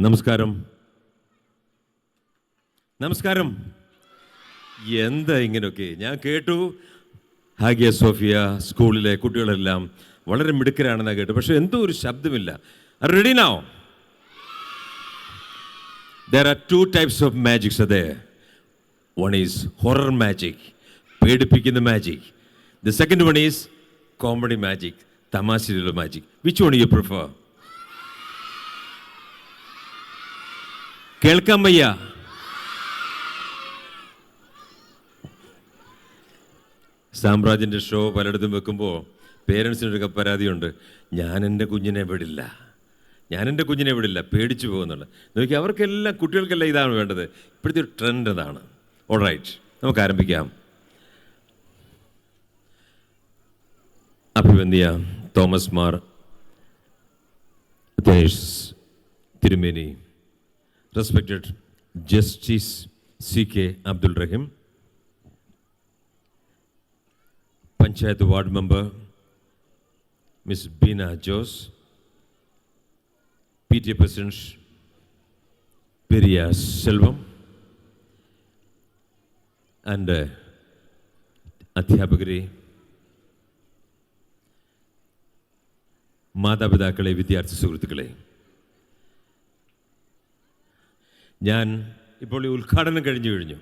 നമസ്കാരം. നമസ്കാരം. എന്താ ഇങ്ങനെയൊക്കെ? ഞാൻ കേട്ടു ഹാഗിയ സോഫിയ സ്കൂളിലെ കുട്ടികളെല്ലാം വളരെ മിടുക്കരാണെന്നാണ് കേട്ടു. പക്ഷെ എന്തോ ഒരു ശബ്ദമില്ല. Ready now? There are two types of magics there. One is horror magic, പേടിപ്പിക്കുന്ന magic. The second one is comedy magic, തമാശയിലുള്ള magic. Which one you prefer? കേൾക്കാൻ വയ്യ. സാമ്രാജ്യൻ്റെ ഷോ പലയിടത്തും വെക്കുമ്പോൾ പേരൻസിനൊരു പരാതിയുണ്ട്, ഞാൻ എൻ്റെ കുഞ്ഞിനെ വിടില്ല, പേടിച്ചു പോകുന്നുണ്ട്. നോക്കി, അവർക്കെല്ലാം കുട്ടികൾക്കെല്ലാം ഇതാണ് വേണ്ടത്. ഇപ്പോഴത്തെ ഒരു ട്രെൻഡ് അതാണ്. ഓൾ റൈറ്റ്, നമുക്ക് ആരംഭിക്കാം. അഭിവന്യ തോമസ് മാർ ദിനേഷ് തിരുമേനി, respected Justice C.K. Abdul Rahim, Panchayat Ward Member Ms. Beena Jose, PTA President Periya Selvam, and അധ്യാപകരെ, മാതാപിതാക്കളെ, വിദ്യാർത്ഥി സുഹൃത്തുക്കളെ, ഞാൻ ഇപ്പോൾ ഈ ഉദ്ഘാടനം കഴിഞ്ഞു.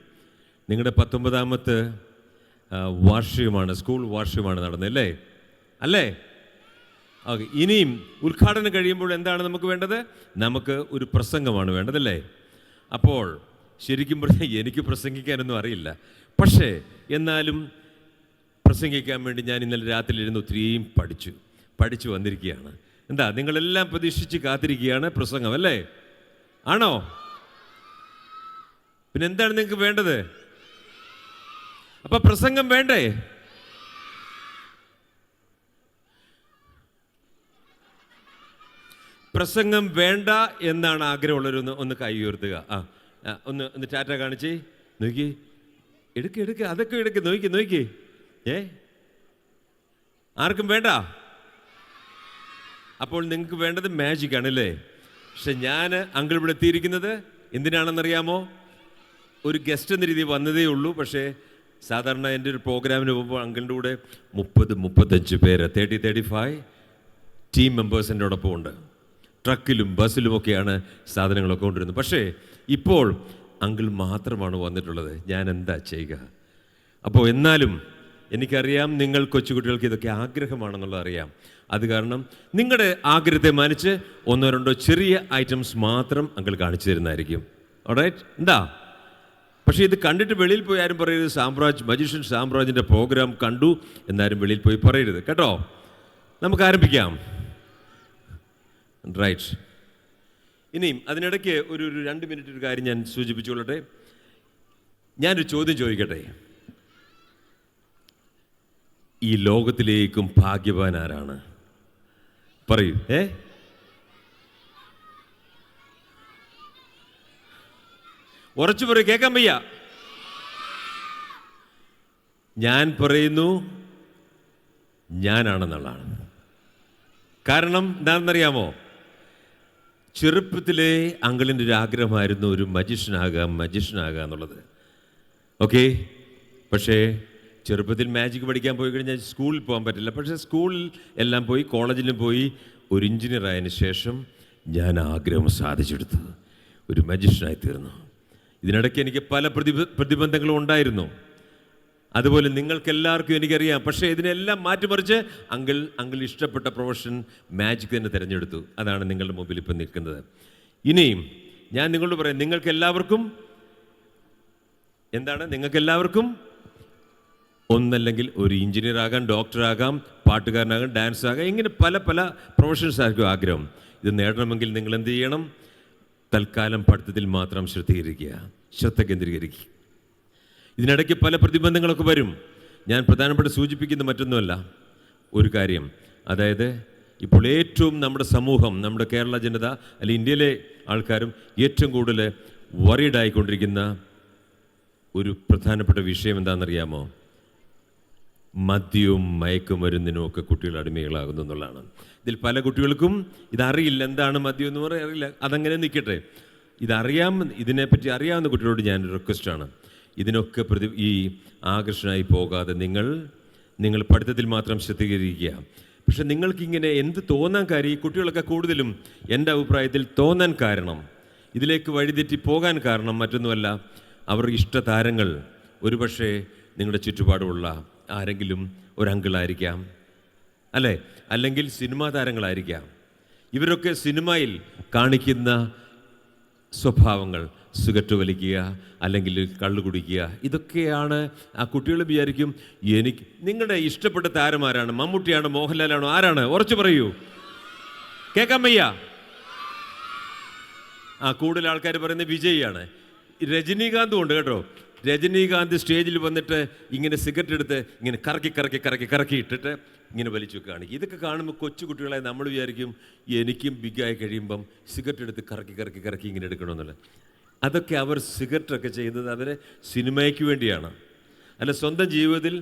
നിങ്ങളുടെ 19ാമത്തെ വാർഷികമാണ്, സ്കൂൾ വാർഷികമാണ് നടന്നത്, അല്ലേ? ഓക്കെ, ഇനിയും ഉദ്ഘാടനം കഴിയുമ്പോൾ എന്താണ് നമുക്ക് വേണ്ടത്? നമുക്ക് ഒരു പ്രസംഗമാണ് വേണ്ടതല്ലേ? അപ്പോൾ ശരിക്കും പറഞ്ഞാൽ എനിക്ക് പ്രസംഗിക്കാനൊന്നും അറിയില്ല. പക്ഷേ എന്നാലും പ്രസംഗിക്കാൻ വേണ്ടി ഞാൻ ഇന്നലെ രാത്രി ഇരുന്ന് ഒത്തിരിയും പഠിച്ചു വന്നിരിക്കുകയാണ്. എന്താ, നിങ്ങളെല്ലാം പ്രതീക്ഷിച്ച് കാത്തിരിക്കുകയാണ് പ്രസംഗം, അല്ലേ? ആണോ? പിന്നെ എന്താണ് നിങ്ങൾക്ക് വേണ്ടത്? അപ്പൊ പ്രസംഗം വേണ്ടേ? പ്രസംഗം വേണ്ട എന്നാണ് ആഗ്രഹമുള്ളവരൊന്ന് ഒന്ന് കൈ ഉയർത്തുക. ഒന്ന് ടാറ്റ കാണിച്ചേ. നോക്കി, എടുക്ക്, അതൊക്കെ എടുക്ക്. നോക്കി. ആർക്കും വേണ്ട? അപ്പോൾ നിങ്ങൾക്ക് വേണ്ടത് മാജിക് ആണല്ലേ? പക്ഷെ ഞാൻ അങ്കിൾ ഇവിടെ എത്തിയിരിക്കുന്നത് എന്തിനാണെന്നറിയാമോ? ഒരു ഗസ്റ്റ് എന്ന രീതിയിൽ വന്നതേ ഉള്ളൂ. പക്ഷേ സാധാരണ എൻ്റെ ഒരു പ്രോഗ്രാമിന് പോകുമ്പോൾ അങ്കിളിൻ്റെ കൂടെ 30-35 പേര്, 35 ടീം മെമ്പേഴ്സ് എൻ്റെ ഒപ്പം ഉണ്ട്. ട്രക്കിലും ബസ്സിലുമൊക്കെയാണ് സാധനങ്ങളൊക്കെ കൊണ്ടിരുന്നത്. പക്ഷേ ഇപ്പോൾ അങ്കിൾ മാത്രമാണ് വന്നിട്ടുള്ളത്. ഞാൻ എന്താ ചെയ്യുക? അപ്പോൾ എന്നാലും എനിക്കറിയാം നിങ്ങൾ കൊച്ചുകുട്ടികൾക്ക് ഇതൊക്കെ ആഗ്രഹമാണെന്നുള്ളത് അറിയാം. അത് കാരണം നിങ്ങളുടെ ആഗ്രഹത്തെ മാനിച്ച് 1-2 ചെറിയ ഐറ്റംസ് മാത്രം അങ്കിൾ കാണിച്ചു തരുന്നതായിരിക്കും. ഓൾറൈറ്റ്? എന്താ? പക്ഷേ ഇത് കണ്ടിട്ട് വെളിയിൽ പോയി ആരും പറയരുത്, മജീഷ്യൻ സാമ്രാജിൻ്റെ പ്രോഗ്രാം കണ്ടു എന്നാരും വെളിയിൽ പോയി പറയരുത്, കേട്ടോ? നമുക്ക് ആരംഭിക്കാം. റൈറ്റ്. ഇനിയും അതിനിടയ്ക്ക് ഒരു 2 മിനിറ്റ് ഒരു കാര്യം ഞാൻ സൂചിപ്പിച്ചുകൊള്ളട്ടെ. ഞാനൊരു ചോദ്യം ചോദിക്കട്ടെ. ഈ ലോകത്തിലേക്കും ഭാഗ്യവാൻ ആരാണ്? പറയൂ. ഉറച്ചു പറയും, കേൾക്കാൻ വയ്യ. ഞാൻ പറയുന്നു ഞാനാണെന്നുള്ളതാണ്. കാരണം എന്താണെന്നറിയാമോ? ചെറുപ്പത്തിലെ അങ്കിളിൻ്റെ ഒരു ആഗ്രഹമായിരുന്നു ഒരു മജീഷ്യനാകാം എന്നുള്ളത്. ഓക്കെ, പക്ഷേ ചെറുപ്പത്തിൽ മാജിക് പഠിക്കാൻ പോയി കഴിഞ്ഞാൽ സ്കൂളിൽ പോകാൻ പറ്റില്ല. പക്ഷേ സ്കൂളിൽ എല്ലാം പോയി, കോളേജിലും പോയി, ഒരു എഞ്ചിനീയർ ആയതിനു ശേഷം ഞാൻ ആഗ്രഹം സാധിച്ചെടുത്തു, ഒരു മജീഷ്യനായി തീർന്നു. ഇതിനിടയ്ക്ക് എനിക്ക് പല പ്രതിബന്ധങ്ങളും ഉണ്ടായിരുന്നു. അതുപോലെ നിങ്ങൾക്കെല്ലാവർക്കും എനിക്കറിയാം. പക്ഷേ ഇതിനെല്ലാം മാറ്റിമറിച്ച് അങ്കിൾ ഇഷ്ടപ്പെട്ട പ്രൊഫഷൻ മാജിക് തന്നെ തിരഞ്ഞെടുത്തു. അതാണ് നിങ്ങളുടെ മുമ്പിൽ ഇപ്പം നിൽക്കുന്നത്. ഇനിയും ഞാൻ നിങ്ങളോട് പറയാം, നിങ്ങൾക്കെല്ലാവർക്കും ഒന്നല്ലെങ്കിൽ ഒരു എഞ്ചിനീയർ ആകാം, ഡോക്ടറാകാം, പാട്ടുകാരനാകാം, ഡാൻസ് ആകാം, ഇങ്ങനെ പല പ്രൊഫഷൻസ് ആയിരിക്കും ആഗ്രഹം. ഇത് നേടണമെങ്കിൽ നിങ്ങൾ എന്ത് ചെയ്യണം? തൽക്കാലം പഠിത്തത്തിൽ മാത്രം ശ്രദ്ധ കേന്ദ്രീകരിക്കുക. ഇതിനിടയ്ക്ക് പല പ്രതിബന്ധങ്ങളൊക്കെ വരും. ഞാൻ പ്രധാനപ്പെട്ട സൂചിപ്പിക്കുന്ന മറ്റൊന്നുമല്ല, ഒരു കാര്യം. അതായത് ഇപ്പോൾ ഏറ്റവും നമ്മുടെ സമൂഹം, നമ്മുടെ കേരള ജനത, അല്ലെങ്കിൽ ഇന്ത്യയിലെ ആൾക്കാരും ഏറ്റവും കൂടുതൽ വറീഡായിക്കൊണ്ടിരിക്കുന്ന ഒരു പ്രധാനപ്പെട്ട വിഷയം എന്താണെന്നറിയാമോ? മദ്യവും മയക്കുമരുന്നിനും ഒക്കെ കുട്ടികൾ അടിമകളാകുന്നു എന്നുള്ളതാണ്. ഇതിൽ പല കുട്ടികൾക്കും ഇതറിയില്ല, എന്താണ് മദ്യം എന്ന് പറയാൻ അറിയില്ല. അതങ്ങനെ നിൽക്കട്ടെ. ഇതിനെപ്പറ്റി അറിയാവുന്ന കുട്ടികളോട് ഞാൻ റിക്വസ്റ്റാണ്, ഇതിനൊക്കെ ഈ ആകർഷണമായി പോകാതെ നിങ്ങൾ പഠിത്തത്തിൽ മാത്രം ശ്രദ്ധീകരിക്കുക. പക്ഷെ നിങ്ങൾക്കിങ്ങനെ എന്ത് തോന്നാൻ കാര്യം, ഈ കുട്ടികളൊക്കെ കൂടുതലും എൻ്റെ അഭിപ്രായത്തിൽ തോന്നാൻ കാരണം, ഇതിലേക്ക് വഴിതെറ്റി പോകാൻ കാരണം മറ്റൊന്നുമല്ല, അവർ ഇഷ്ടതാരങ്ങൾ ഒരുപക്ഷെ നിങ്ങളുടെ ചുറ്റുപാടുമുള്ള ആരെങ്കിലും ഒരു അങ്കിളായിരിക്കാം, അല്ലേ? അല്ലെങ്കിൽ സിനിമാ താരങ്ങളായിരിക്കാം. ഇവരൊക്കെ സിനിമയിൽ കാണിക്കുന്ന സ്വഭാവങ്ങൾ, സിഗരറ്റ് വലിക്കുക അല്ലെങ്കിൽ കള്ളു കുടിക്കുക, ഇതൊക്കെയാണ് ആ കുട്ടികൾ വിചാരിക്കും. നിങ്ങളുടെ ഇഷ്ടപ്പെട്ട താരമാരാണ്? മമ്മൂട്ടിയാണോ, മോഹൻലാലാണോ, ആരാണ്? ഉറച്ചു പറയൂ, കേൾക്കാൻ വയ്യ. കൂടുതൽ ആൾക്കാർ പറയുന്നത് വിജയാണ്. രജനീകാന്തും ഉണ്ട് കേട്ടോ. രജനീകാന്ത് സ്റ്റേജിൽ വന്നിട്ട് ഇങ്ങനെ സിഗരറ്റ് എടുത്ത് ഇങ്ങനെ കറക്കി ഇട്ടിട്ട് ഇങ്ങനെ വലിച്ചു കാണിക്കും. ഇതൊക്കെ കാണുമ്പോൾ കൊച്ചു കുട്ടികളായി നമ്മൾ വിചാരിക്കും എനിക്കും ബിഗായി കഴിയുമ്പം സിഗരറ്റ് എടുത്ത് കറക്കി ഇങ്ങനെ എടുക്കണമെന്നുള്ളത്. അതൊക്കെ അവർ സിഗരറ്റൊക്കെ ചെയ്യുന്നത് അവരെ സിനിമയ്ക്ക് വേണ്ടിയാണ്. അല്ല, സ്വന്തം ജീവിതത്തിൽ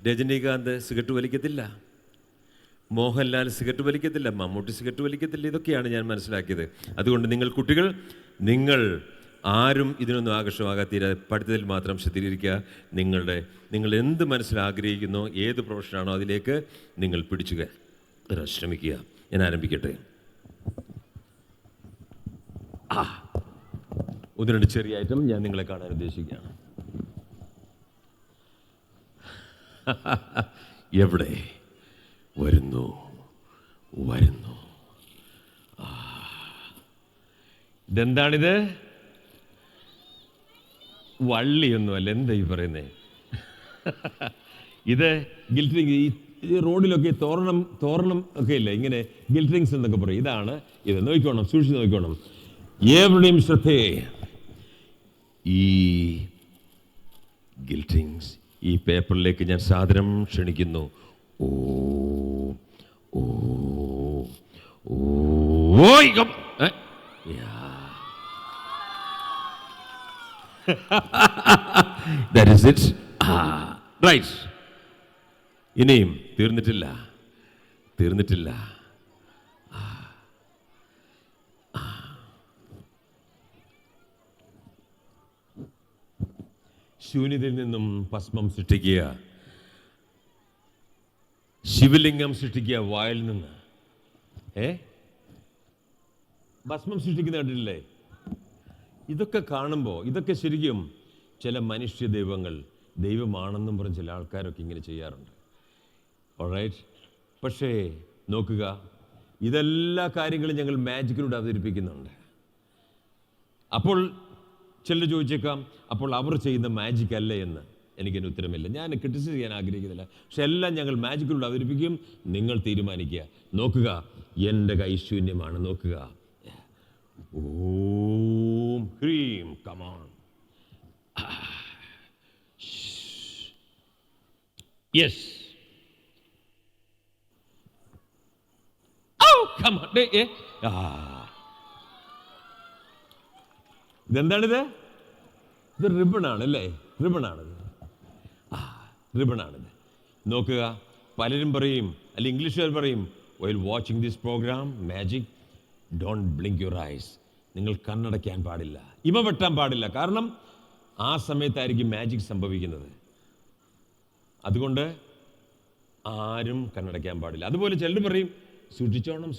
രജനീകാന്ത് സിഗരറ്റ് വലിക്കത്തില്ല, മോഹൻലാൽ സിഗരറ്റ് വലിക്കത്തില്ല, മമ്മൂട്ടി സിഗരറ്റ് വലിക്കത്തില്ല. ഇതൊക്കെയാണ് ഞാൻ മനസ്സിലാക്കിയത്. അതുകൊണ്ട് കുട്ടികൾ ആരും ഇതിനൊന്നും ആകർഷമാകാത്തീരാ, പഠിത്തത്തിൽ മാത്രം ശ്രദ്ധീകരിക്കുക. നിങ്ങൾ എന്ത് മനസ്സിലാഗ്രഹിക്കുന്നോ, ഏത് പ്രൊഫഷനാണോ അതിലേക്ക് നിങ്ങൾ പിടിച്ചു ശ്രമിക്കുക. ഞാൻ ആരംഭിക്കട്ടെ. ഒന്ന് രണ്ട് ചെറിയ ഐറ്റം ഞാൻ നിങ്ങളെ കാണാൻ ഉദ്ദേശിക്കുകയാണ്. എവിടെ വരുന്നു ഇതെന്താണിത്? വള്ളിയൊന്നുമല്ല. എന്താ ഈ പറയുന്നേ? ഇത് ഗിൽറ്ററിങ്. ഈ റോഡിലൊക്കെ തോരണം ഒക്കെ ഇല്ല, ഇങ്ങനെ ഗിൽറ്ററിങ്സ് എന്നൊക്കെ പറയും. ഇതാണ് ഇത്. നോക്കിക്കോണം, സൂക്ഷിച്ച് നോക്കിക്കോണം. എവിടെയും ശ്രദ്ധയെ ഈ ഗിൽറ്ററിങ്സ് ഈ പേപ്പറിലേക്ക് ഞാൻ സാദരം ക്ഷണിക്കുന്നു. That is it. Right. ഇനിയും തീർന്നിട്ടില്ല. ശൂന്യതയിൽ നിന്നും ഭസ്മം സൃഷ്ടിക്കുക, ശിവലിംഗം സൃഷ്ടിക്കുക. വായിൽ നിന്ന് ഭസ്മം സൃഷ്ടിക്കുന്ന കണ്ടിട്ടില്ലേ? ഇതൊക്കെ കാണുമ്പോൾ ഇതൊക്കെ ശരിക്കും ചില മനുഷ്യ ദൈവമാണെന്നും പറഞ്ഞ് ചില ആൾക്കാരൊക്കെ ഇങ്ങനെ ചെയ്യാറുണ്ട്. ഓൾറൈറ്റ്. പക്ഷേ നോക്കുക, ഇതെല്ലാ കാര്യങ്ങളും ഞങ്ങൾ മാജിക്കിലൂടെ അവതരിപ്പിക്കുന്നുണ്ട്. അപ്പോൾ ചിലർ ചോദിച്ചേക്കാം, അപ്പോൾ അവർ ചെയ്യുന്ന മാജിക് അല്ലേ എന്ന്. എനിക്കൊരു ഉത്തരമില്ല. ഞാൻ ക്രിറ്റിസൈസ് ചെയ്യാൻ ആഗ്രഹിക്കുന്നില്ല. പക്ഷെ എല്ലാം ഞങ്ങൾ മാജിക്കിലൂടെ അവതരിപ്പിക്കും. നിങ്ങൾ തീരുമാനിക്കുക. നോക്കുക, എൻ്റെ കൈ ശൂന്യമാണ്. നോക്കുക. ഓം ഹ്രീം. കമാൺ. യെസ്. ഇതെന്താണിത്? ഇത് റിബണാണ് അല്ലേ? റിബണാണിത്. നോക്കുക. പലരും പറയും, അല്ലെങ്കിൽ ഇംഗ്ലീഷുകാർ പറയും, while watching this program magic don't blink your eyes. നിങ്ങൾ കണ്ണടയ്ക്കാൻ പാടില്ല, ഇമ വെട്ടാൻ പാടില്ല. കാരണം ആ സമയത്തായിരിക്കും മാജിക് സംഭവിക്കുന്നത്. അതുകൊണ്ട് ആരും കണ്ണടയ്ക്കാൻ പാടില്ല. അതുപോലെ ചിലർ പറയും, സൂക്ഷിച്ചോണം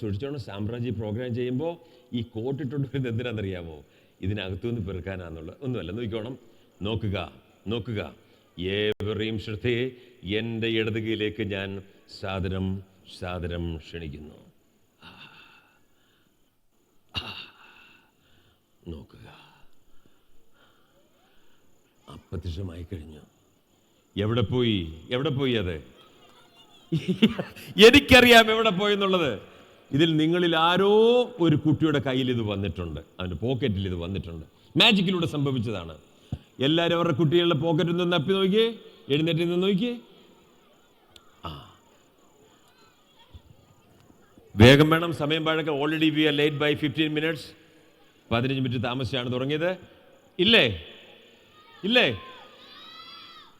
സാമ്രാജ്യ പ്രോഗ്രാം ചെയ്യുമ്പോൾ ഈ കോട്ടിട്ടുണ്ട് വരുന്നത് എന്തിനാണെന്നറിയാമോ? ഇതിനകത്തുനിന്ന് പെറുക്കാനാന്നുള്ള ഒന്നുമല്ല. നോക്കുക. ഏവരെയും ശ്രദ്ധയെ എൻ്റെ ഇടതുകയിലേക്ക് ഞാൻ സാദരം ക്ഷണിക്കുന്നു. നോക്കുക. അപ്രത്യക്ഷമായി കഴിഞ്ഞു. എവിടെ പോയി അത്? എനിക്കറിയാം എവിടെ പോയെന്നുള്ളത്. ഇതിൽ നിങ്ങളിൽ ആരോ ഒരു കുട്ടിയുടെ കയ്യിൽ ഇത് വന്നിട്ടുണ്ട്, അവൻ്റെ പോക്കറ്റിൽ ഇത് വന്നിട്ടുണ്ട്. മാജിക്കിലൂടെ സംഭവിച്ചതാണ്. എല്ലാവരും അവരുടെ കുട്ടികളുടെ പോക്കറ്റിൽ നിന്ന് തപ്പി നോക്കിയേ, എഴുന്നേറ്റ് നിന്ന് നോക്കിയേ. വേഗം വേണം, സമയം പഴക്കം. Already we are late by 15 minutes. 15 minute താമസിച്ചാണ് തുടങ്ങിയത്. ഇല്ലേ?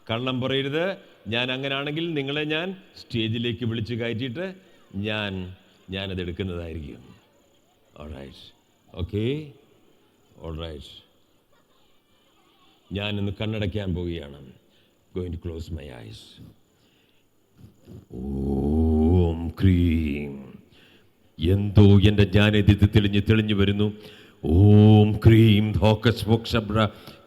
കള്ളം പറയരുത്. ഞാൻ അങ്ങനാണെങ്കിൽ നിങ്ങളെ ഞാൻ സ്റ്റേജിലേക്ക് വിളിച്ച് കയറ്റിയിട്ട് ഞാനത് എടുക്കുന്നതായിരിക്കും. All right, okay, all right. ഞാനിന്ന് കണ്ണടയ്ക്കാൻ പോവുകയാണ്. Going to close my eyes. ഓം ക്രീം. എന്തോ എൻ്റെ ജ്ഞാനേദ്യത്തിൽ തെളിഞ്ഞു വരുന്നു. ഓം ക്രീം ഹോക്കസ് ഫോക്സബ്ര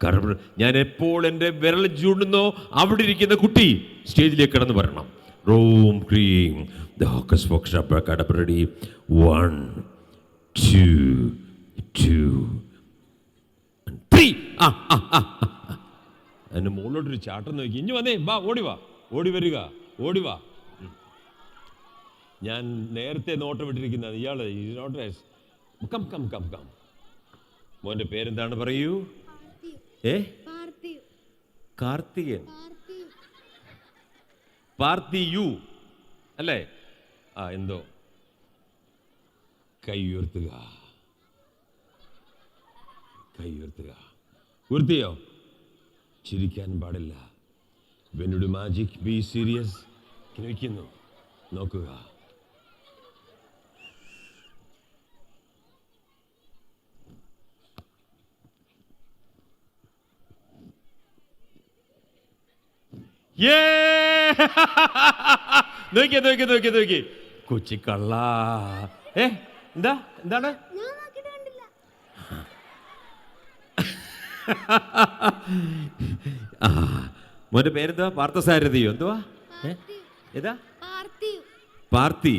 കറബ്ര. ഞാൻ എപ്പോൾ എൻ്റെ വിരൽ ചൂണ്ടുന്നോ അവിടെ ഇരിക്കുന്ന കുട്ടി സ്റ്റേജിലേക്ക് കടന്നു വരണം. ഓം ക്രീം ഹോക്കസ് ഫോക്സബ്ര കടബ്രടി. 1 2 2 3. എൻ്റെ മുകളിലോട്ടൊരു ചാട്ടം നോക്കി. ഇഞ്ഞു വന്നേ, വാ, ഓടി വരിക, ഓടി വാ. ഞാൻ നേരത്തെ നോട്ടം വിട്ടിരിക്കുന്നത് ഇയാള് കം കം കം കം. മോൻ്റെ പേരെന്താണ് പറയൂ? കാർത്തികൻ. പാർത്തിയു അല്ലേ? എന്തോ. കൈ ഉയർത്തുക. ഉയർത്തിയോ? ചിരിക്കാൻ പാടില്ല. വെനുഡ് മാജിക് ബി സീരിയസ്. വയ്ക്കുന്നു, നോക്കുക. നോക്കി കൊച്ചിക്കള്ള. എന്താണ് മോന്റെ പേരെന്താ? പാർത്ഥസാരഥിയോ? എന്തുവാ? ഏതാ? പാർത്തി.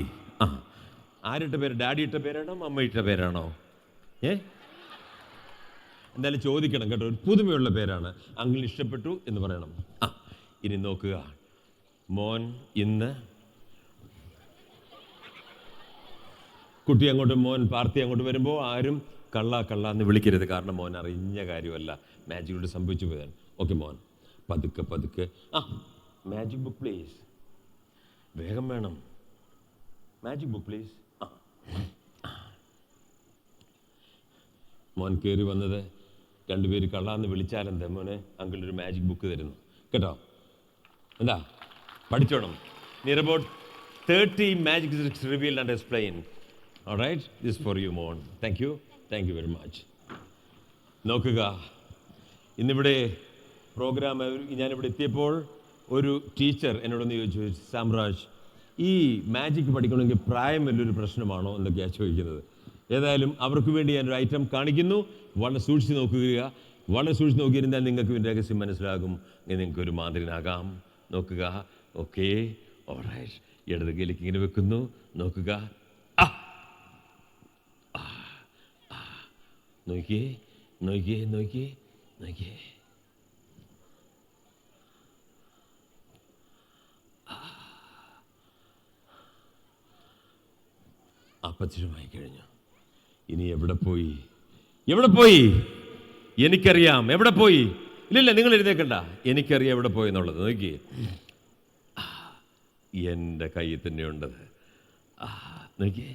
ആരിട്ട പേര്? ഡാഡി ഇട്ട പേരാണോ അമ്മ ഇട്ട പേരാണോ? എന്തായാലും ചോദിക്കണം കേട്ടോ. ഒരു പുതുമയുള്ള പേരാണ്. അങ്കിളിന് ഇഷ്ടപ്പെട്ടു എന്ന് പറയണം. ഇനി നോക്കുക. മോൻ ഇന്ന് കുട്ടി അങ്ങോട്ട്, മോൻ പാർത്തി അങ്ങോട്ട് വരുമ്പോൾ ആരും കള്ള എന്ന് വിളിക്കരുത്. കാരണം മോൻ അറിഞ്ഞ കാര്യമല്ല, മാജിക്കിലൂടെ സംഭവിച്ചു പോയതാണ്. ഓക്കെ മോൻ, പതുക്കെ. Magic book please. വേഗം വേണം. Magic book please. മോൻ കയറി വന്നത് രണ്ടുപേര് കള്ളാന്ന് വിളിച്ചാലെന്താ മോനെ, അങ്കിളൊരു മാജിക് ബുക്ക് തരുന്നു കേട്ടോ. എന്താ പഠിച്ചോണം. Near about 30 magic tricks revealed and explained. All right, this is for you, Mon. Thank you very much. നോക്കുക, ഇന്നിവിടെ പ്രോഗ്രാം ഞാനിവിടെ എത്തിയപ്പോൾ ഒരു ടീച്ചർ എന്നോടൊന്ന് ചോദിച്ചു, സാംരാജ്, ഈ മാജിക് പഠിക്കണമെങ്കിൽ പ്രായം വലിയൊരു പ്രശ്നമാണോ എന്നൊക്കെയാണ് ചോദിക്കുന്നത്. ഏതായാലും അവർക്ക് വേണ്ടി ഞാനൊരു ഐറ്റം കാണിക്കുന്നു. വളരെ സൂക്ഷിച്ച് നോക്കിയിരുന്നാൽ നിങ്ങൾക്ക് ഇതിൻ്റെ രഹസ്യം മനസ്സിലാകും. നിങ്ങൾക്കൊരു മാന്ത്രികനാകാം. നോക്കുക. Okay, all right. ഇടത് കൈയിലേക്ക് ഇങ്ങനെ വെക്കുന്നു. നോക്കുക. നോക്കിയേ. അപരിചിതമായി കഴിഞ്ഞു. ഇനി എവിടെ പോയി? എനിക്കറിയാം എവിടെ പോയി. ഇല്ല, നിങ്ങൾ എഴുന്നേക്കണ്ട. എനിക്കറിയാം എവിടെ പോയി എന്നുള്ളത്. നോക്കിയേ, എൻ്റെ കയ്യിൽ തന്നെയുണ്ട്. നോക്കിയേ,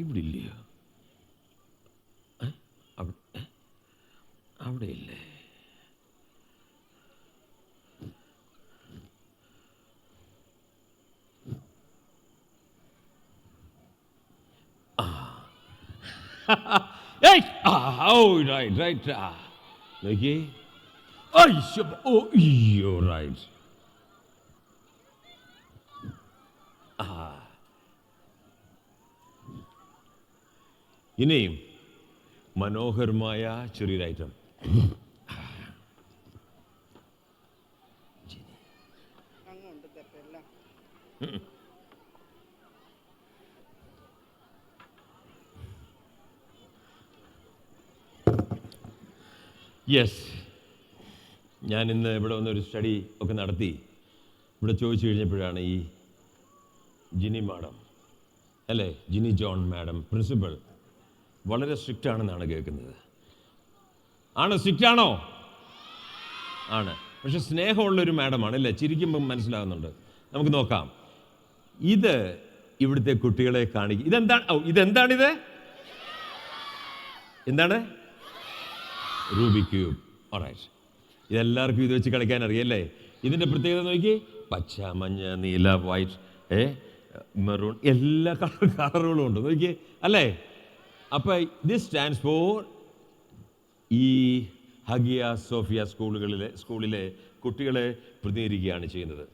ഇവിടെ ഇല്ലയോ? അവിടെ ഇല്ലേ? Right. നോക്കിയേ. Right. ഇനിയും മനോഹരമായ ചെറിയൊരു ഐറ്റം. യെസ്, ഞാൻ ഇന്ന് ഇവിടെ വന്നൊരു സ്റ്റഡി ഒക്കെ നടത്തി. ഇവിടെ ചോദിച്ചു കഴിഞ്ഞപ്പോഴാണ് ഈ ജിനി മാഡം അല്ലേ, ജിനി ജോൺ മാഡം പ്രിൻസിപ്പൽ വളരെ സ്ട്രിക്റ്റ് ആണെന്നാണ് കേൾക്കുന്നത്. സ്ട്രിക്റ്റ് ആണോ? ആണ്. പക്ഷെ സ്നേഹമുള്ളൊരു മാഡമാണ് അല്ലേ? ചിരിക്കുമ്പം മനസ്സിലാകുന്നുണ്ട്. നമുക്ക് നോക്കാം. ഇത് ഇവിടുത്തെ കുട്ടികളെ കാണിക്കും. ഇതെന്താണിത്? എന്താണ്? Rubik cube. ഓൾറൈറ്റ്. ഇതെല്ലാവർക്കും ഇത് വെച്ച് കളിക്കാൻ അറിയല്ലേ? ഇതിൻ്റെ പ്രത്യേകത നോക്കി, പച്ച, മഞ്ഞ, നീല, വൈറ്റ്, മെറൂൺ, എല്ലാ കളറുകളും ഉണ്ട് നോക്കിയേ അല്ലേ? അപ്പോൾ ദിസ് സ്റ്റാൻഡ്സ് ഫോർ ഈ ഹഗിയ സോഫിയ സ്കൂളിലെ കുട്ടികളെ പ്രതിനിധീകരിക്കുകയാണ് ചെയ്യുന്നത്.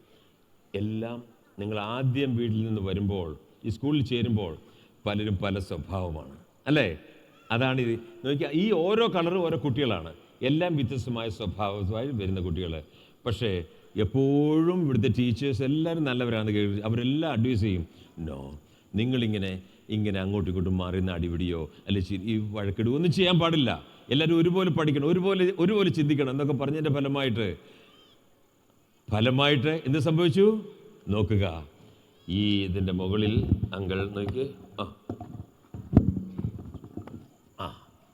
എല്ലാം നിങ്ങൾ ആദ്യം വീട്ടിൽ നിന്ന് വരുമ്പോൾ, ഈ സ്കൂളിൽ ചേരുമ്പോൾ പലരും പല സ്വഭാവമാണ് അല്ലേ? അതാണ് ഇത് നോക്കിയാൽ, ഈ ഓരോ കളറും ഓരോ കുട്ടികളാണ്, എല്ലാം വ്യത്യസ്തമായ സ്വഭാവമായി വരുന്ന കുട്ടികൾ. പക്ഷേ എപ്പോഴും ഇവിടുത്തെ ടീച്ചേഴ്സ് എല്ലാവരും നല്ലവരാണ്. അവരെല്ലാം അഡ്വൈസ് ചെയ്യും, നോ, നിങ്ങളിങ്ങനെ അങ്ങോട്ടും ഇങ്ങോട്ടും മാറുന്ന അടിപിടിയോ അല്ലെ ഈ വഴക്കിടുകയോ ഒന്നും ചെയ്യാൻ പാടില്ല. എല്ലാവരും ഒരുപോലെ പഠിക്കണം, ഒരുപോലെ ചിന്തിക്കണം എന്നൊക്കെ പറഞ്ഞതിൻ്റെ ഫലമായിട്ട് എന്ത് സംഭവിച്ചു നോക്കുക. ഈ ഇതിൻ്റെ മുകളിൽ അങ്കിൾ നോക്കി,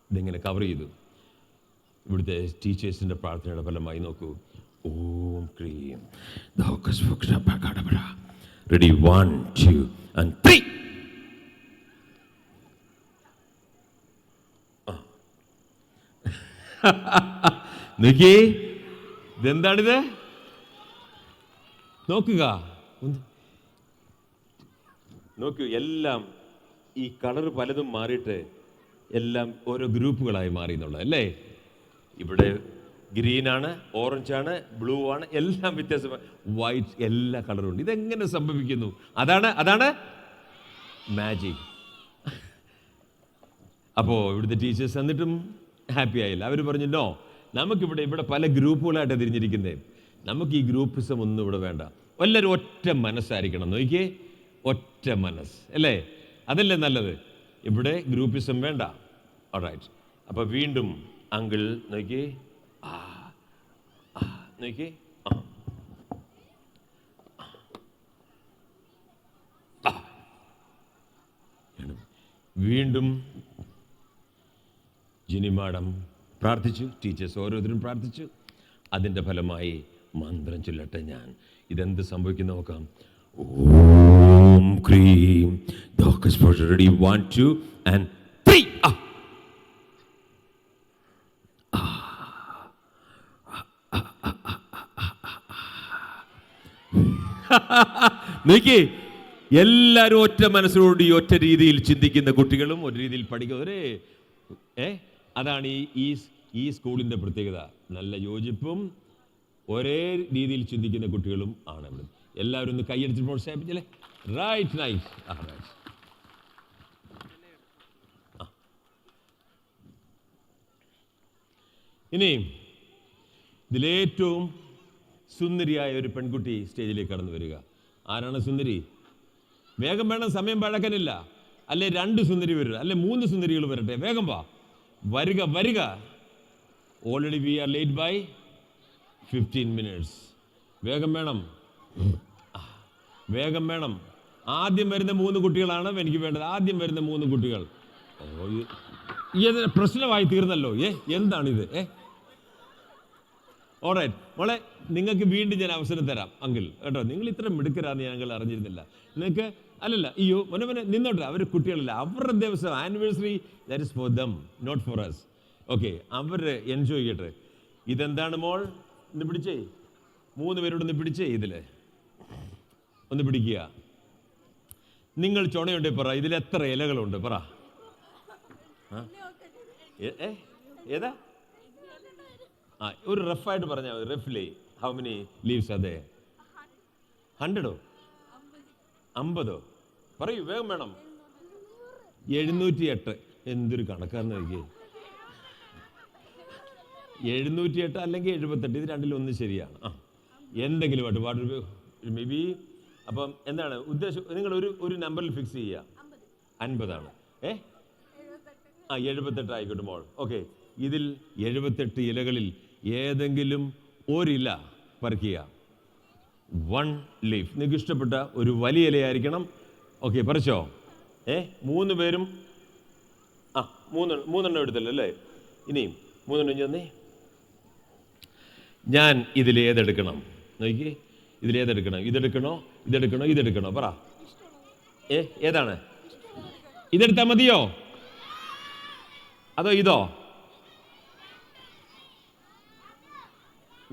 ഇതിങ്ങനെ കവർ ചെയ്തു. ഇവിടുത്തെ ടീച്ചേഴ്സിൻ്റെ പ്രാർത്ഥനയുടെ ഫലമായി നോക്കൂ. ഓം ക്രീം റെഡി, 1 2 and 3. നോക്കിയേ, ഇതെന്താണിത് നോക്കുക. നോക്കൂ, എല്ലാം ഈ കളർ പലതും മാറിയിട്ട് എല്ലാം ഓരോ ഗ്രൂപ്പുകളായി മാറി എന്നുള്ളത് അല്ലേ? ഇവിടെ ഗ്രീനാണ്, ഓറഞ്ചാണ്, ബ്ലൂ ആണ്, എല്ലാം വ്യത്യാസമാണ്, വൈറ്റ്, എല്ലാ കളറും ഉണ്ട്. ഇതെങ്ങനെ സംഭവിക്കുന്നു? അതാണ് മാജിക്. അപ്പോൾ ഇവിടുത്തെ ടീച്ചേഴ്സ് എന്നിട്ടും ഹാപ്പി ആയില്ല. അവർ പറഞ്ഞു, നോ, നമുക്കിവിടെ പല ഗ്രൂപ്പുകളായിട്ട് തിരിഞ്ഞിരിക്കുന്നത്, നമുക്ക് ഈ ഗ്രൂപ്പിസം ഒന്നും ഇവിടെ വേണ്ട, എല്ലാവരും ഒറ്റ മനസ്സായിരിക്കണം. നോക്കിയേ, ഒറ്റ മനസ്സ് അല്ലേ? അതല്ലേ നല്ലത്? ഇവിടെ ഗ്രൂപ്പിസം വേണ്ട. ഓൾറൈറ്റ്. അപ്പോൾ വീണ്ടും അങ്കിൾ നോക്കിയേ, നോക്കിയേ, വീണ്ടും ജിനി മാഡം പ്രാർത്ഥിച്ചു, ടീച്ചേഴ്സ് ഓരോരുത്തരും പ്രാർത്ഥിച്ചു. അതിൻ്റെ ഫലമായി മന്ത്രം ചൊല്ലട്ടെ ഞാൻ. ഇതെന്ത് സംഭവിക്കുന്നു നോക്കാം. ഓം ക്രീം റെഡി, 1 2 and 3. നോക്കി, എല്ലാവരും ഒറ്റ മനസ്സിലോട് ഒറ്റ രീതിയിൽ ചിന്തിക്കുന്ന കുട്ടികളും ഒരു രീതിയിൽ പഠിക്കുന്നവരെ. അതാണ് ഈ സ്കൂളിൻ്റെ പ്രത്യേകത. നല്ല യോജിപ്പും ഒരേ രീതിയിൽ ചിന്തിക്കുന്ന കുട്ടികളും ആണ് ഇവിടെ. എല്ലാവരും ഒന്ന് കൈയടിച്ച് പ്രോത്സാഹിപ്പിച്ചല്ലേ? Right, nice. ഇനി ഇതിലേറ്റവും സുന്ദരിയായ ഒരു പെൺകുട്ടി സ്റ്റേജിലേക്ക് കടന്നു വരിക. ആരാണ് സുന്ദരി? വേഗം വേണം, സമയം പഴക്കാനില്ല. അല്ലെ 2 സുന്ദരി വരിക, അല്ലെ 3 സുന്ദരികൾ വരട്ടെ. വേഗം വരിക. Already we are late by 15 minutes. വേഗം വേണം. ആദ്യം വരുന്ന 3 കുട്ടികളാണ് എനിക്ക് വേണ്ടത്. ആദ്യം വരുന്ന 3 കുട്ടികൾ. പ്രശ്നമായി തീർന്നല്ലോ. എന്താണിത്? ഓൾറൈറ്റ് മോളെ, നിങ്ങൾക്ക് വീണ്ടും ഞാൻ അവസരം തരാം അങ്കിൾ കേട്ടോ. നിങ്ങൾ ഇത്ര മിടുക്കരാന്ന് ഞങ്ങൾ അറിഞ്ഞിരുന്നില്ല. നിങ്ങൾക്ക് അല്ലല്ല, അയ്യോ മോനെ നിന്നോട്ടെ, അവർ കുട്ടികളില്ല, അവരുടെ ദിവസം anniversary, that is for them, not for us. Okay, അവർ എൻജോയ് ചെയ്യട്ടെ. ഇതെന്താണ് മോൾ? ഒന്ന് പിടിച്ചേ, 3 പേരോടൊന്ന് പിടിച്ചേ, ഒന്ന് പിടിക്കുക. നിങ്ങൾ ചുണയുണ്ടേ പറ, ഇതിൽ എത്ര ഇലകളുണ്ട് പറ. ഏതാ? ഒരു റഫായിട്ട് പറഞ്ഞാൽ മതി. റഫ്ലി ഹൗ മെനി ലീവ്സ് അതെ? 100 50 പറയൂ, വേഗം വേണം. 708. എന്തൊരു കണക്കാന്ന് നോക്കിയേ. 708 അല്ലെങ്കിൽ 78, ഇത് രണ്ടിലൊന്നും ശരിയാണ്. എന്തെങ്കിലും ആയിട്ട് മേ ബി. അപ്പം എന്താണ് ഉദ്ദേശം? നിങ്ങൾ ഒരു നമ്പറിൽ ഫിക്സ് ചെയ്യുക. 50 ആണ്. 78 ആയിക്കോട്ടെ മോൾ. ഓക്കെ, ഇതിൽ 78 ഇലകളിൽ ഏതെങ്കിലും ഒരില പറിക്കുക. 1 ലീഫ്. നിങ്ങൾക്ക് ഇഷ്ടപ്പെട്ട ഒരു വലിയ ഇലയായിരിക്കണം. ഓക്കെ, പറിച്ചോ. 3 പേരും 3 എടുത്തല്ലോ അല്ലേ? ഇനിയും 3 ചെന്നേ. ഞാൻ ഇതിലേതെടുക്കണം നോക്കി? ഇതിലേതെടുക്കണം? ഇതെടുക്കണോ പറ. ഏതാണ്? ഇതെടുത്താൽ മതിയോ അതോ ഇതോ?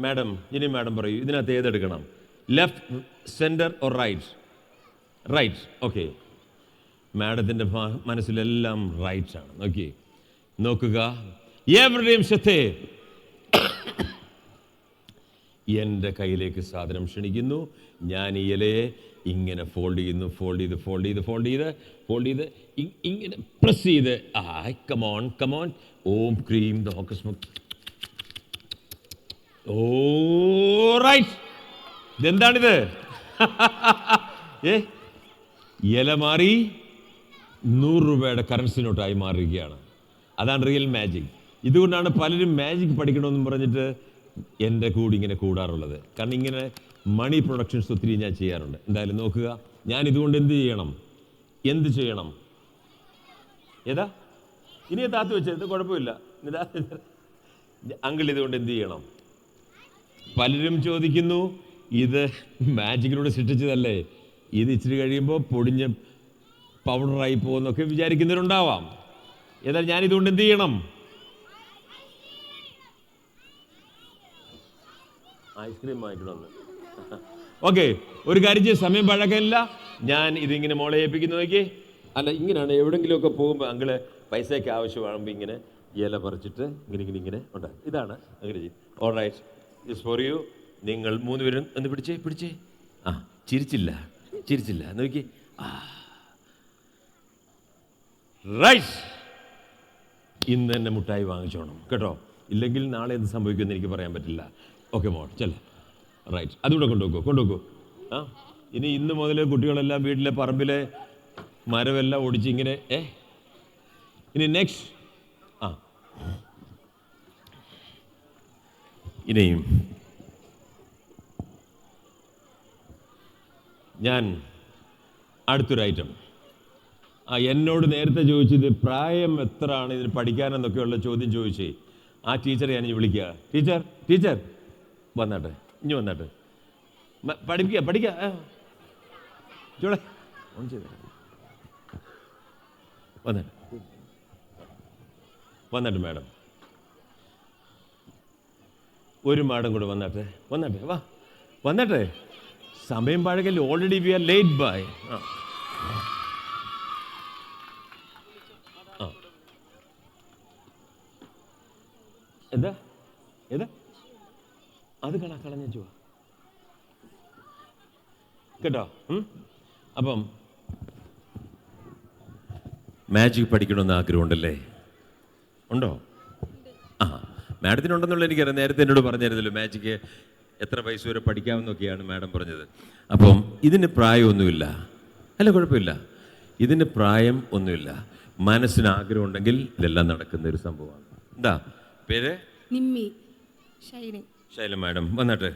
മാഡം, ഇനി മാഡം പറയൂ, ഇതിനകത്ത് ഏതെടുക്കണം? Left, centre or right? Right. Okay, മാഡത്തിൻ്റെ മനസ്സിലെല്ലാം റൈറ്റ് ആണ്. നോക്കുക, എവരുടെയും ശ്രദ്ധേ, എൻ്റെ കയ്യിലേക്ക് സാധനം ക്ഷണിക്കുന്നു. ഞാൻ ഈ ഇലയെ ഇങ്ങനെ ഫോൾഡ് ചെയ്ത് ഇങ്ങനെ പ്രസ് ചെയ്ത് കമോൺ ഓം ക്രീം ദ ഹോക്കസ് മുക്ക്. Oh right. ഇതെന്താണിത്? ഇല മാറി 100 രൂപയുടെ കറൻസി നോട്ടായി മാറുകയാണ്. അതാണ് റിയൽ മാജിക്. ഇതുകൊണ്ടാണ് പലരും മാജിക് പഠിക്കണമെന്നും പറഞ്ഞിട്ട് എൻ്റെ കൂടെ ഇങ്ങനെ കൂടാറുള്ളത്. കാരണം ഇങ്ങനെ മണി പ്രൊഡക്ഷൻസ് ഒത്തിരി ഞാൻ ചെയ്യാറുണ്ട്. എന്തായാലും നോക്കുക, ഞാൻ ഇതുകൊണ്ട് എന്ത് ചെയ്യണം? ഏതാ ഇനി താത്ത് വെച്ചത് കുഴപ്പമില്ല. അങ്കിൾ ഇതുകൊണ്ട് എന്ത് ചെയ്യണം? പലരും ചോദിക്കുന്നു, ഇത് മാജിക്കിലൂടെ സൃഷ്ടിച്ചതല്ലേ, ഇത് ഇച്ചിരി കഴിയുമ്പോൾ പൊടിഞ്ഞ് പൗഡറായി പോകുന്നൊക്കെ വിചാരിക്കുന്നവരുണ്ടാവാം. ഏതായാലും ഞാൻ ഇതുകൊണ്ട് എന്ത് ചെയ്യണം? ഐസ്ക്രീം വാങ്ങിക്കണമെന്ന്. ഓക്കെ, ഒരു കാര്യം ചെയ്ത് സമയം പഴക്കമില്ല. ഞാൻ ഇതിങ്ങനെ മോളെ ഏൽപ്പിക്കുന്നു. നോക്കി, അല്ല ഇങ്ങനെയാണ്. എവിടെയെങ്കിലുമൊക്കെ പോകുമ്പോൾ അങ്കിള് പൈസയ്ക്ക് ആവശ്യമാകുമ്പോൾ ഇങ്ങനെ ഇല പറിച്ചിട്ട് ഇങ്ങനെ ഉണ്ട്. ഇതാണ് അങ്ങനെ ചെയ്യും. All right, this for you. നിങ്ങൾ 3 പേരും ഒന്ന് പിടിച്ചേ. ആ, ചിരിച്ചില്ല നോക്കി. റൈറ്റ്. ഇന്ന് തന്നെ മുട്ടായി വാങ്ങിച്ചോണം കേട്ടോ, ഇല്ലെങ്കിൽ നാളെ എന്ത് സംഭവിക്കുമെന്ന് എനിക്ക് പറയാൻ പറ്റില്ല. ഓക്കെ മോൾ, ചെല്ല. റൈറ്റ്, അതുകൂടെ കൊണ്ടുപോക്കോ. ആ, ഇനി ഇന്ന് മുതൽ കുട്ടികളെല്ലാം വീട്ടിലെ പറമ്പിലെ മരമെല്ലാം ഓടിച്ച് ഇങ്ങനെ ഇനി നെക്സ്റ്റ്. ആ, ഇനിയും ഞാൻ അടുത്തൊരു ഐറ്റം. എന്നോട് നേരത്തെ ചോദിച്ചത് പ്രായം എത്ര ആണ് ഇതിന് പഠിക്കാനെന്നൊക്കെയുള്ള ചോദ്യം ചോദിച്ചേ. ആ ടീച്ചറെ ഞാൻ വിളിക്കുക. ടീച്ചർ വന്നാട്ടെ, ഇനി വന്നാട്ടെ, പഠിക്കുക ചോളെ ഓൺ ചെയ്ത വന്നാട്ടെ മാഡം. ഒരു മാഡം കൂടെ വന്നാട്ടെ വന്നാട്ടെ. സമയം പഴകല്ലേ, already we are late by. എന്താ അത് കളഞ്ഞു കേട്ടോ. അപ്പം മാജിക് പഠിക്കണമെന്ന് ആഗ്രഹമുണ്ടല്ലേ? ഉണ്ടോ? ആ, മാഡത്തിനുണ്ടെന്നുള്ള എനിക്കറിയാം. നേരത്തെ എന്നോട് പറഞ്ഞായിരുന്നല്ലോ മാജിക്ക് എത്ര പൈസ വരെ പഠിക്കാമെന്നൊക്കെയാണ് മാഡം പറഞ്ഞത്. അപ്പം ഇതിന് പ്രായമൊന്നുമില്ല. അല്ല, കുഴപ്പമില്ല, ഇതിന് പ്രായം ഒന്നുമില്ല. മനസ്സിന് ആഗ്രഹം ഉണ്ടെങ്കിൽ ഇതെല്ലാം നടക്കുന്ന ഒരു സംഭവമാണ്. എന്താ പേര്? നിമ്മി. ശൈല മാഡം വന്നാട്ടെ.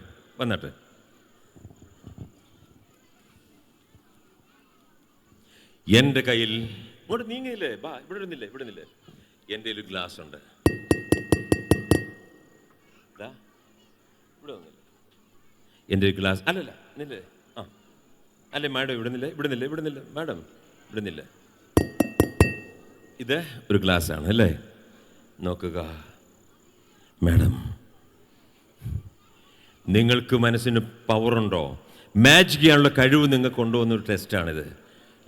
എൻ്റെ കയ്യിൽ ഇങ്ങോട്ട് നീങ്ങില്ലേ, ഇവിടെ ഇരുന്നില്ലേ. എൻ്റെ ഒരു ഗ്ലാസ് ഉണ്ട്. ഇവിടെ വന്നില്ല. എൻ്റെ ഒരു ഗ്ലാസ്. അല്ലല്ല നില്ലേ. ആ അല്ലേ മാഡം, ഇവിടുന്നില്ല മാഡം, ഇവിടുന്നില്ല. ഇത് ഒരു ഗ്ലാസ് ആണ് അല്ലേ? നോക്കുക മാഡം, നിങ്ങൾക്ക് മനസ്സിന് പവറുണ്ടോ? മാജിക് ചെയ്യാനുള്ള കഴിവ് നിങ്ങൾക്ക് കൊണ്ടുവന്നൊരു ടെസ്റ്റാണിത്.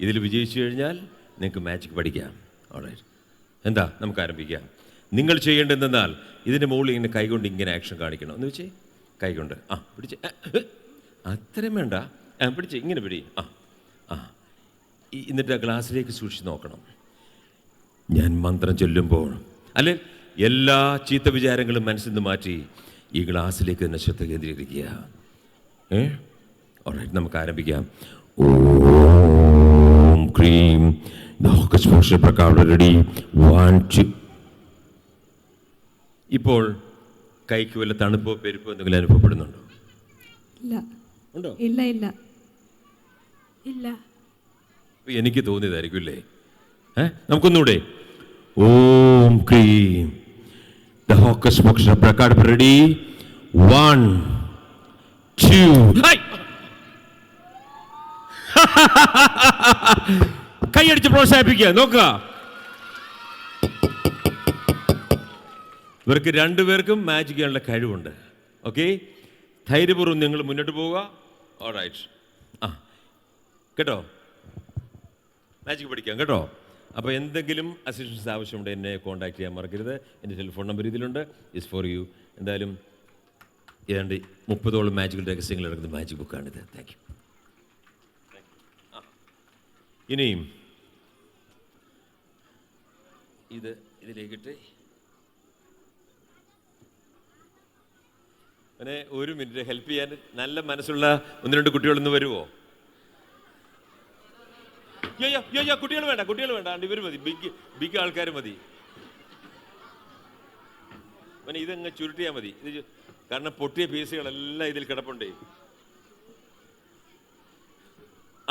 ഇതിൽ വിജയിച്ചു കഴിഞ്ഞാൽ നിങ്ങൾക്ക് മാജിക് പഠിക്കാം. ഓൾറൈറ്റ്, എന്താ നമുക്ക് ആരംഭിക്കാം. നിങ്ങൾ ചെയ്യേണ്ടതെന്നാൽ ഇതിൻ്റെ മുകളിൽ ഇങ്ങനെ കൈകൊണ്ട് ഇങ്ങനെ ആക്ഷൻ കാണിക്കണം. എന്ന് വെച്ചേ കൈകൊണ്ട് പിടിച്ച്, അത്രയും വേണ്ട, പിടിച്ച് ഇങ്ങനെ പിടി. എന്നിട്ട് ആ ഗ്ലാസ്സിലേക്ക് സൂക്ഷിച്ച് നോക്കണം. ഞാൻ മന്ത്രം ചൊല്ലുമ്പോൾ അല്ലെ എല്ലാ ചീത്ത വിചാരങ്ങളും മനസ്സിൽ നിന്ന് മാറ്റി ഈ ഗ്ലാസ്സിലേക്ക് തന്നെ ശ്രദ്ധ കേന്ദ്രീകരിക്കുക. ഓൾറൈറ്റ്, നമുക്ക് ആരംഭിക്കാം. ഓം ക്രീം റെഡി. 1 2. ഇപ്പോൾ കൈക്ക് വല്ല തണുപ്പോ പെരുപ്പോ എന്തെങ്കിലും അനുഭവപ്പെടുന്നുണ്ടോ? ഉണ്ടോ? ഇല്ല. എനിക്ക് തോന്നിയതായിരിക്കും അല്ലേ? നമുക്കൊന്നുകൂടെ. ഓം ക്രീം ദ ഹോക്കസ് പോക്കസ് പ്രകാരം റെഡി. 1 2. കൈയടിച്ച് പ്രോത്സാഹിപ്പിക്കുക. നോക്കുക, ഇവർക്ക് 2 പേർക്കും മാജിക് ചെയ്യാനുള്ള കഴിവുണ്ട്. ഓക്കെ, ധൈര്യപൂർവ്വം നിങ്ങൾ മുന്നോട്ട് പോവുക. ഓൾറൈറ്റ്. ആ കേട്ടോ, മാജിക് പഠിക്കാം കേട്ടോ. അപ്പോൾ എന്തെങ്കിലും അസിസ്റ്റൻസ് ആവശ്യമുണ്ട് എന്നെ കോൺടാക്ട് ചെയ്യാൻ മറക്കരുത്. എൻ്റെ ടെലിഫോൺ നമ്പർ ഇതിലുണ്ട്. Is for you. എന്തായാലും ഏതാണ്ട് 30ഓളം മാജിക്കൽ രഹസ്യങ്ങൾ നടക്കുന്ന മാജിക് ബുക്കാണിത്. Thank you. ഇനിയും ഇതിലേക്കിട്ട് അങ്ങനെ 1 മിനിറ്റ് ഹെൽപ്പ് ചെയ്യാൻ നല്ല മനസ്സുള്ള 1-2 കുട്ടികളൊന്ന് വരുമോ? കുട്ടികൾ വേണ്ട, ഇവർ മതി, ബിഗ് ആൾക്കാർ മതി. പിന്നെ ഇതങ്ങ് ചുരുട്ടിയാൽ മതി. ഇത് കാരണം പൊട്ടിയ പീസുകളെല്ലാം ഇതിൽ കിടപ്പുണ്ടേ.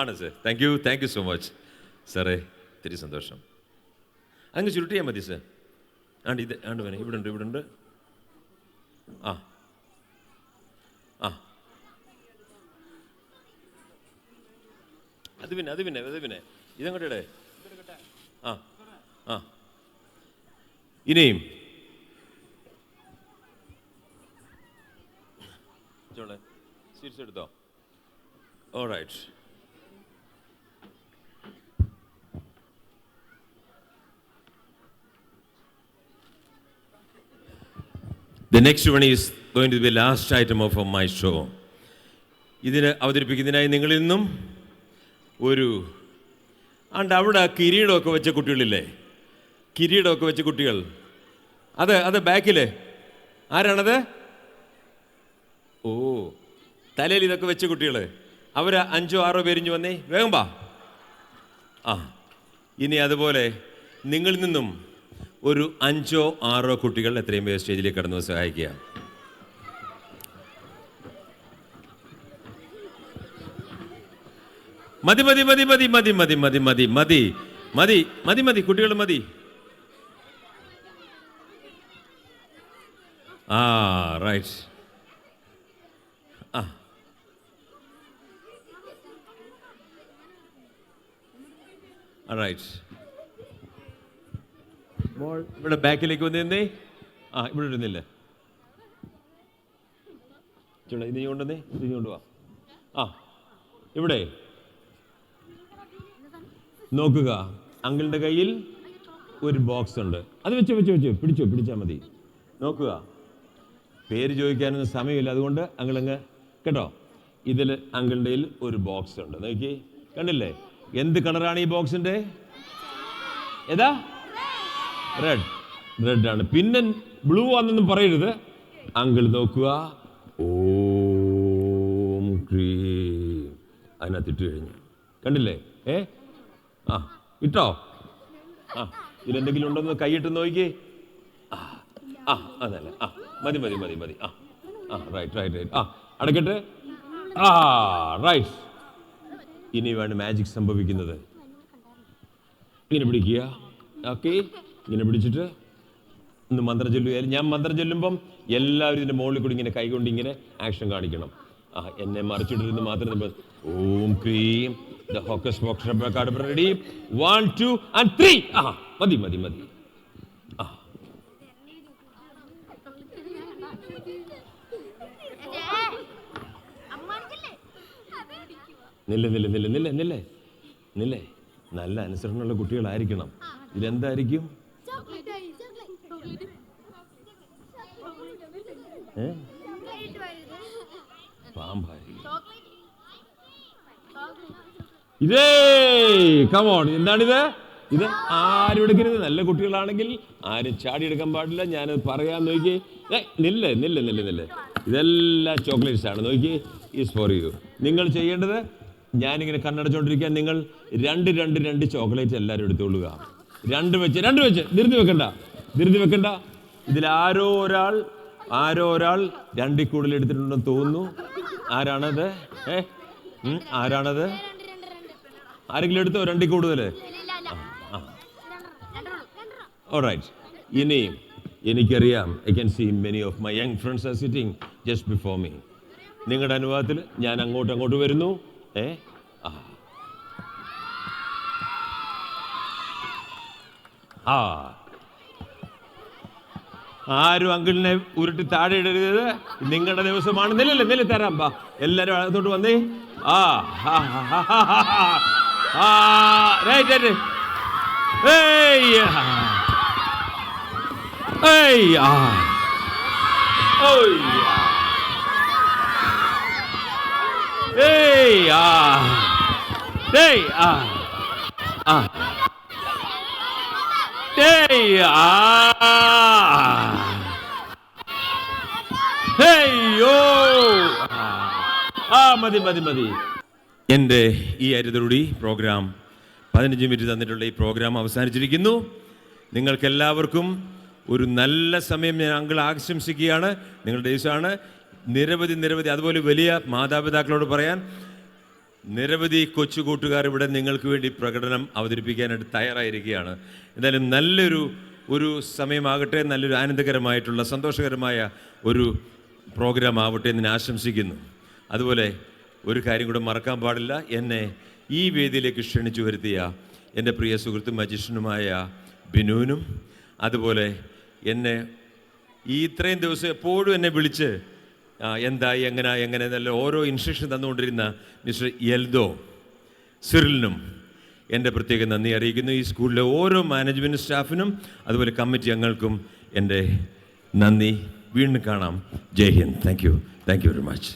ആണ് sir. Thank you so much സാറേ, ഒത്തിരി സന്തോഷം. അങ്ങ് ചുരുട്ടിയാൽ മതി സർ. ഇത് വേണേ ഇവിടെ ഉണ്ട്. ആ അത് പിന്നെ ഇതങ്ങോട്ടെ. ആ ഇനിയും സീറ്റ്സ് എടുത്തോ. Alright. The next one is going to be the last item of my show. ഇതിന് അവതരിപ്പിക്കുന്നതിനായി നിങ്ങളിൽ നിന്നും അവിടെ കിരീടമൊക്കെ വെച്ച കുട്ടികളില്ലേ, കിരീടമൊക്കെ വെച്ച കുട്ടികൾ, അത് ബാക്കില് ആരാണത്? ഓ, തലയിൽ ഇതൊക്കെ വെച്ച കുട്ടികൾ, അവർ 5-6 പേരിഞ്ഞു വന്നേ, വേഗം വാ. ഇനി അതുപോലെ നിങ്ങളിൽ നിന്നും 5-6 കുട്ടികൾ എത്രയും പേര് സ്റ്റേജിലേക്ക് കടന്നു സഹായിക്കുക. മതി കുട്ടികൾ മതി. റൈറ്റ്. റൈറ്റ്. ഇവിടെ ബാക്കിലേക്ക് വന്നേ. ഇവിടെ ഇരുന്നില്ല. ഇത് കൊണ്ടുവന്നേ, ഇത് കൊണ്ടുപോവാ. ഇവിടെ നോക്കുക, അങ്കിളിൻ്റെ കയ്യിൽ ഒരു ബോക്സ് ഉണ്ട്. അത് വെച്ച് പിടിച്ചാൽ മതി. നോക്കുക, പേര് ചോദിക്കാനൊന്നും സമയമില്ല, അതുകൊണ്ട് അങ്കിളങ്ങ് കേട്ടോ. ഇതിൽ അങ്കിളിൻ്റെ കയ്യിൽ ഒരു ബോക്സ് ഉണ്ട്. നോക്കി, കണ്ടില്ലേ? എന്ത് കളറാണ് ഈ ബോക്സിൻ്റെ? ഏതാ? റെഡ് ആണ്. പിന്നെ ബ്ലൂ ആണെന്നൊന്നും പറയരുത്. അങ്കിൾ നോക്കുക, ഓം ക്രീം അതിനകത്ത് ഇട്ട് കഴിഞ്ഞു. കണ്ടില്ലേ? ഇട്ടോ? ഇതിലെന്തെങ്കിലും ഉണ്ടോന്ന് കൈയിട്ട് നോക്കി. അതല്ല, മതി. റൈറ്റ്. അടക്കട്ടെ. റൈറ്റ്. ഇനി വേണം മാജിക് സംഭവിക്കുന്നത്. ഇങ്ങനെ പിടിക്കുക. ഓക്കെ, ഇങ്ങനെ പിടിച്ചിട്ട് ഒന്ന് മന്ത്രം ചൊല്ലുക. ഞാൻ മന്ത്രം ചൊല്ലുമ്പം എല്ലാവരും ഇതിൻ്റെ മുകളിൽ കൂടി ഇങ്ങനെ കൈകൊണ്ട് ഇങ്ങനെ ആക്ഷൻ കാണിക്കണം. എന്നെ മറിച്ചിട്ടിരുന്ന് മാത്രം. ഓം cream the hocus pocus abracadabra. Ready? 1 2 and 3. മതി. നില്ലേ. നല്ല അനുസരണമുള്ള കുട്ടികളായിരിക്കണം. ഇതെന്തായിരിക്കും? പാമ്പായിരിക്കും. ഇതേ കമോൺ. എന്താണിത്? ഇത് ആരും എടുക്കരുത്. നല്ല കുട്ടികളാണെങ്കിൽ ആരും ചാടി എടുക്കാൻ പാടില്ല. ഞാനത് പറയാൻ നോക്കി. നില്ല. ഇതെല്ലാം ചോക്ലേറ്റ്സ് ആണ്. നോക്കി, ഈസ് ഫോർ യു. നിങ്ങൾ ചെയ്യേണ്ടത്, ഞാനിങ്ങനെ കണ്ണടച്ചോണ്ടിരിക്കാൻ, നിങ്ങൾ 2 ചോക്ലേറ്റ് എല്ലാവരും എടുത്തോളുക. 2 വെച്ച് ധൃതി വെക്കണ്ട. ഇതിൽ ആരോ ഒരാൾ 2 കൂടുതൽ എടുത്തിട്ടുണ്ടെന്ന് തോന്നുന്നു. ആരാണത്? ആരെങ്കിലും എടുത്തോ? 2 കൂടുതൽ? ഓൾറൈറ്റ്. ഇനിയും എനിക്കറിയാം, I can see many of my young friends are sitting just before me. നിങ്ങളുടെ അനുവാദത്തിൽ ഞാൻ അങ്ങോട്ട് വരുന്നു. ആരും അങ്കിളിനെ ഉരുട്ടി താഴെ ഇടരുത്. നിങ്ങളുടെ ദിവസമാണ്. നെല്ല് തരാം. ബാ, എല്ലാവരും അകത്തോട്ട് വന്നേ. റൈറ്റ്. മതി. എൻ്റെ ഈ അരുതറുടി പ്രോഗ്രാം 15 മിനിറ്റ് തന്നിട്ടുള്ള ഈ പ്രോഗ്രാം അവസാനിച്ചിരിക്കുന്നു. നിങ്ങൾക്കെല്ലാവർക്കും ഒരു നല്ല സമയം ഞാൻ അങ്കിൾ ആശംസിക്കുകയാണ്. നിങ്ങളുടെ ദിവസമാണ്. നിരവധി അതുപോലെ വലിയ മാതാപിതാക്കളോട് പറയാൻ, നിരവധി കൊച്ചു കൂട്ടുകാർ ഇവിടെ നിങ്ങൾക്ക് വേണ്ടി പ്രകടനം അവതരിപ്പിക്കാനായിട്ട് തയ്യാറായിരിക്കുകയാണ്. എന്തായാലും നല്ലൊരു സമയമാകട്ടെ, നല്ലൊരു ആനന്ദകരമായിട്ടുള്ള സന്തോഷകരമായ ഒരു പ്രോഗ്രാം ആവട്ടെ എന്ന് ഞാൻ ആശംസിക്കുന്നു. അതുപോലെ ഒരു കാര്യം കൂടെ മറക്കാൻ പാടില്ല. എന്നെ ഈ വേദിയിലേക്ക് ക്ഷണിച്ചു വരുത്തിയ എൻ്റെ പ്രിയ സുഹൃത്തും മജീഷ്യനുമായ ബിനുവിനും, അതുപോലെ എന്നെ ഈ ഇത്രയും ദിവസം എപ്പോഴും എന്നെ വിളിച്ച് എന്തായി എങ്ങനെ എന്നല്ല ഓരോ ഇൻസ്ട്രക്ഷൻ തന്നുകൊണ്ടിരുന്ന മിസ്റ്റർ എൽദോ സിറിലിനും എൻ്റെ പ്രത്യേക നന്ദി അറിയിക്കുന്നു. ഈ സ്കൂളിലെ ഓരോ മാനേജ്മെൻറ്റ് സ്റ്റാഫിനും അതുപോലെ കമ്മിറ്റി അംഗങ്ങൾക്കും എൻ്റെ നന്ദി. വീണ്ടും കാണാം. Jai Hind. Thank you very much.